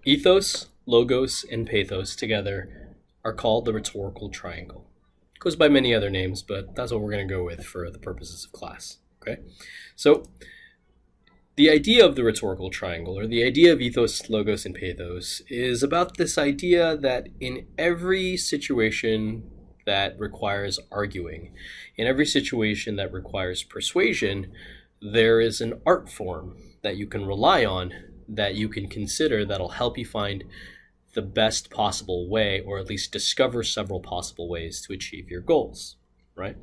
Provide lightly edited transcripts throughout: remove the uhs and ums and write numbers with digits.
Ethos, logos, and pathos together are called the rhetorical triangle. It goes by many other names, but that's what we're going to go with for the purposes of class. Okay, so the idea of the rhetorical triangle, or the idea of ethos, logos, and pathos, is about this idea that in every situation that requires arguing, in every situation that requires persuasion, there is an art form that you can rely on, that you can consider, that'll help you find the best possible way, or at least discover several possible ways to achieve your goals, right?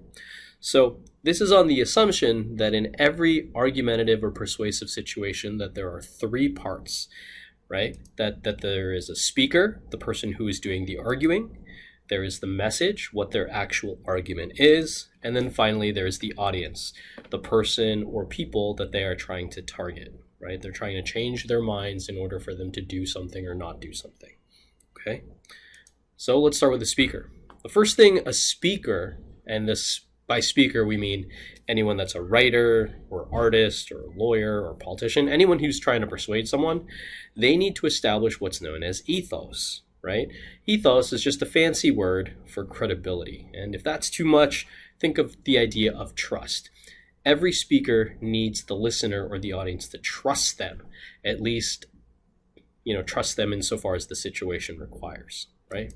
So this is on the assumption that in every argumentative or persuasive situation that there are three parts, right? That there is a speaker, the person who is doing the arguing, there is the message, what their actual argument is, and then finally there's the audience, the person or people that they are trying to target, right? They're trying to change their minds in order for them to do something or not do something, okay? So let's start with the speaker. The first thing a speaker, and this by speaker we mean anyone that's a writer or artist or a lawyer or politician, anyone who's trying to persuade someone, they need to establish what's known as ethos, right? Ethos is just a fancy word for credibility. And if that's too much, think of the idea of trust. Every speaker needs the listener or the audience to trust them, at least, trust them insofar as the situation requires, right?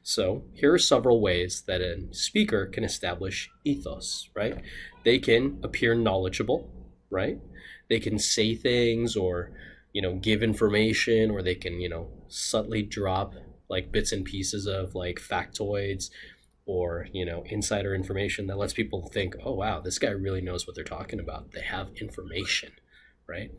So here are several ways that a speaker can establish ethos, right? They can appear knowledgeable, right? They can say things or, give information, or they can, subtly drop like bits and pieces of like factoids or, insider information that lets people think, oh, wow, this guy really knows what they're talking about. They have information, right?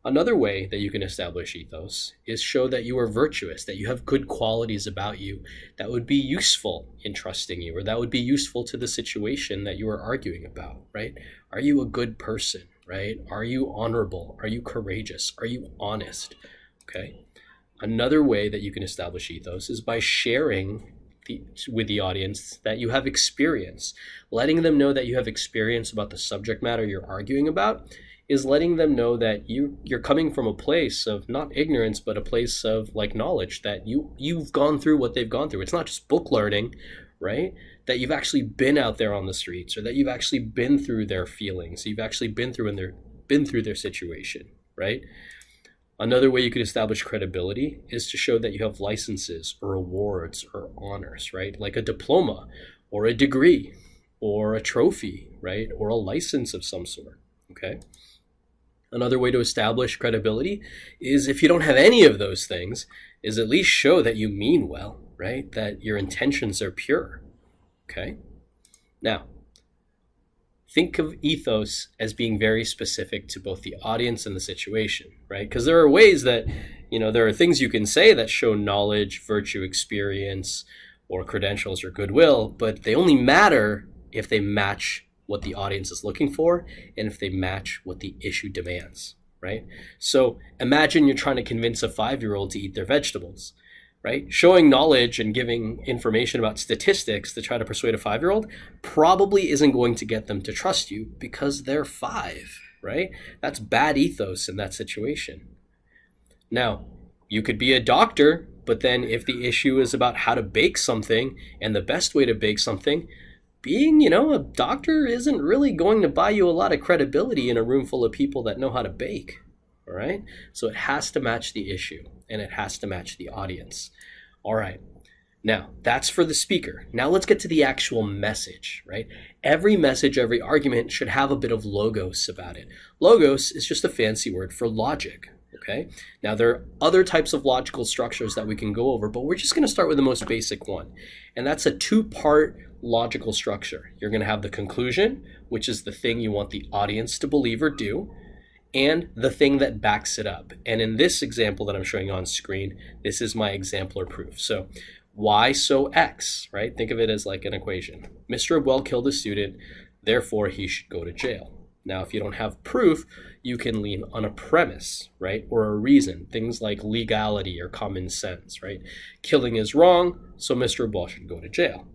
Another way that you can establish ethos is show that you are virtuous, that you have good qualities about you that would be useful in trusting you, or that would be useful to the situation that you are arguing about, right? Are you a good person, right? Are you honorable? Are you courageous? Are you honest? Okay. Another way that you can establish ethos is by sharing with the audience that you have experience. Letting them know that you have experience about the subject matter you're arguing about is letting them know that you're coming from a place of not ignorance, but a place of like knowledge, that you've gone through what they've gone through. It's not just book learning, right? That you've actually been out there on the streets, or that you've actually been through their feelings. You've actually been through their situation, right? Another way you could establish credibility is to show that you have licenses or awards or honors, right? Like a diploma or a degree or a trophy, right? Or a license of some sort, okay? Another way to establish credibility is, if you don't have any of those things, is at least show that you mean well, right? That your intentions are pure, okay? Now, think of ethos as being very specific to both the audience and the situation, right? Because there are ways that, there are things you can say that show knowledge, virtue, experience, or credentials or goodwill, but they only matter if they match what the audience is looking for and if they match what the issue demands, right? So imagine you're trying to convince a 5-year-old to eat their vegetables, right? Showing knowledge and giving information about statistics to try to persuade a 5-year-old probably isn't going to get them to trust you because they're 5, right? That's bad ethos in that situation. Now, you could be a doctor, but then if the issue is about how to bake something and the best way to bake something, being, a doctor isn't really going to buy you a lot of credibility in a room full of people that know how to bake, all right? So it has to match the issue, and it has to match the audience. All right, now that's for the speaker. Now let's get to the actual message, right? Every message, every argument should have a bit of logos about it. Logos is just a fancy word for logic, okay? Now there are other types of logical structures that we can go over, but we're just gonna start with the most basic one, and that's a 2-part logical structure. You're gonna have the conclusion, which is the thing you want the audience to believe or do, and the thing that backs it up. And in this example that I'm showing on screen, this is my exemplar proof. So Y so X, right? Think of it as like an equation. Mr. Abwell killed a student, therefore he should go to jail. Now, if you don't have proof, you can lean on a premise, right? Or a reason, things like legality or common sense, right? Killing is wrong, so Mr. Abwell should go to jail.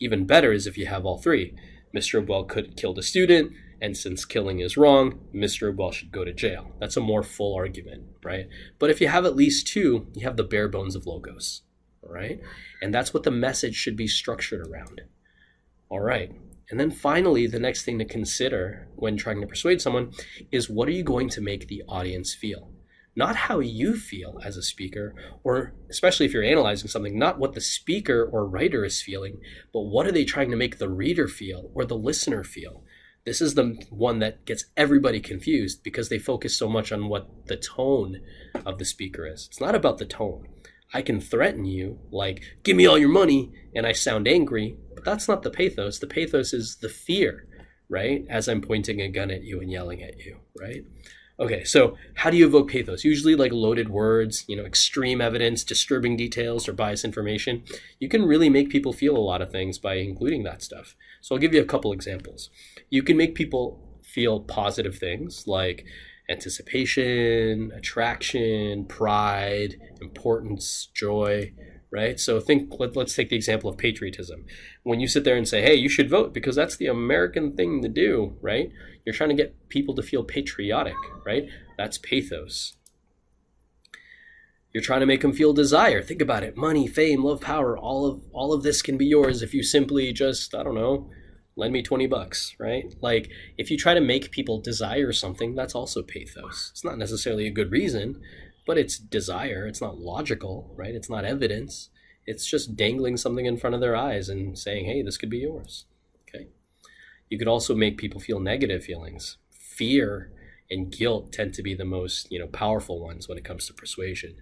Even better is if you have all three. Mr. Abwell could kill the student, And since killing is wrong, Mr. Obel should go to jail. That's a more full argument, right? But if you have at least two, you have the bare bones of logos, all right? And that's what the message should be structured around. All right. And then finally, the next thing to consider when trying to persuade someone is, what are you going to make the audience feel? Not how you feel as a speaker, or especially if you're analyzing something, not what the speaker or writer is feeling, but what are they trying to make the reader feel or the listener feel? This is the one that gets everybody confused because they focus so much on what the tone of the speaker is. It's not about the tone. I can threaten you like, give me all your money, and I sound angry, but that's not the pathos. The pathos is the fear, right? As I'm pointing a gun at you and yelling at you, right? Okay, so how do you evoke pathos? Usually like loaded words, extreme evidence, disturbing details, or biased information. You can really make people feel a lot of things by including that stuff. So I'll give you a couple examples. You can make people feel positive things like anticipation, attraction, pride, importance, joy, right? So let's take the example of patriotism. When you sit there and say, hey, you should vote because that's the American thing to do, right? You're trying to get people to feel patriotic, right? That's pathos. You're trying to make them feel desire. Think about it. Money, fame, love, power, all of this can be yours if you simply just, lend me $20, right? Like if you try to make people desire something, that's also pathos. It's not necessarily a good reason, but it's desire. It's not logical, right? It's not evidence. It's just dangling something in front of their eyes and saying, hey, this could be yours, okay? You could also make people feel negative feelings. Fear and guilt tend to be the most, powerful ones when it comes to persuasion,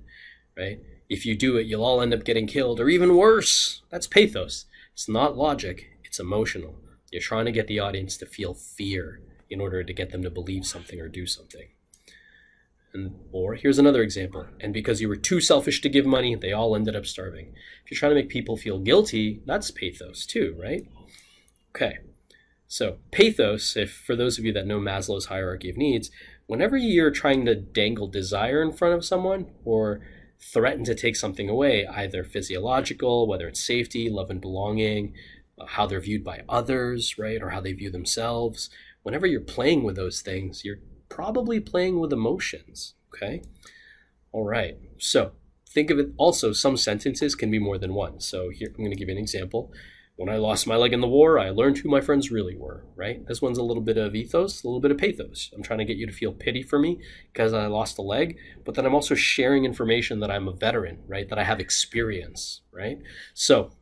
right? If you do it, you'll all end up getting killed, or even worse. That's pathos. It's not logic. It's emotional. You're trying to get the audience to feel fear in order to get them to believe something or do something. Or here's another example. And because you were too selfish to give money, they all ended up starving. If you're trying to make people feel guilty, that's pathos too, right? Okay. So pathos, for those of you that know Maslow's hierarchy of needs, whenever you're trying to dangle desire in front of someone or threaten to take something away, either physiological, whether it's safety, love and belonging, how they're viewed by others, right? Or how they view themselves. Whenever you're playing with those things, you're probably playing with emotions, okay? All right, so think of it also, some sentences can be more than one. So here, I'm gonna give you an example. When I lost my leg in the war, I learned who my friends really were, right? This one's a little bit of ethos, a little bit of pathos. I'm trying to get you to feel pity for me because I lost a leg, but then I'm also sharing information that I'm a veteran, right? That I have experience, right? So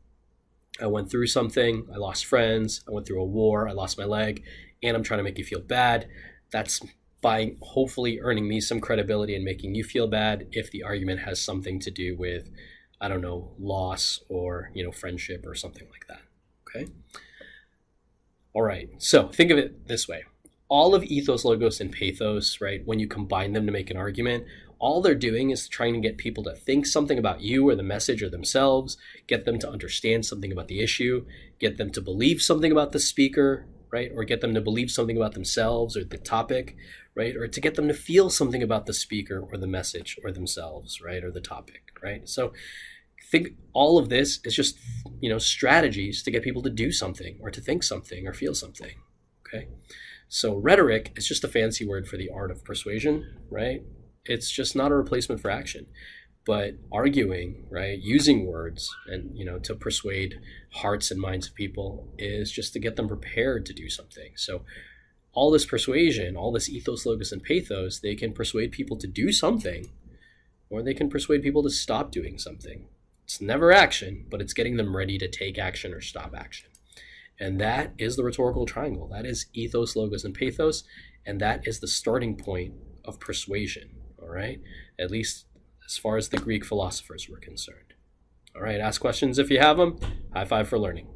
I went through something, I lost friends, I went through a war, I lost my leg, and I'm trying to make you feel bad. That's by hopefully earning me some credibility and making you feel bad if the argument has something to do with, loss or, friendship or something like that, okay? All right, so think of it this way. All of ethos, logos, and pathos, right, when you combine them to make an argument, all they're doing is trying to get people to think something about you or the message or themselves, get them to understand something about the issue, get them to believe something about the speaker, right? Or get them to believe something about themselves or the topic, right? Or to get them to feel something about the speaker or the message or themselves, right? Or the topic, right? So think all of this is just, strategies to get people to do something or to think something or feel something, okay? So rhetoric is just a fancy word for the art of persuasion, right? It's just not a replacement for action, but arguing, right? Using words and, to persuade hearts and minds of people is just to get them prepared to do something. So all this persuasion, all this ethos, logos, and pathos, they can persuade people to do something, or they can persuade people to stop doing something. It's never action, but it's getting them ready to take action or stop action. And that is the rhetorical triangle. That is ethos, logos, and pathos. And that is the starting point of persuasion, all right? At least as far as the Greek philosophers were concerned. All right, ask questions if you have them. High five for learning.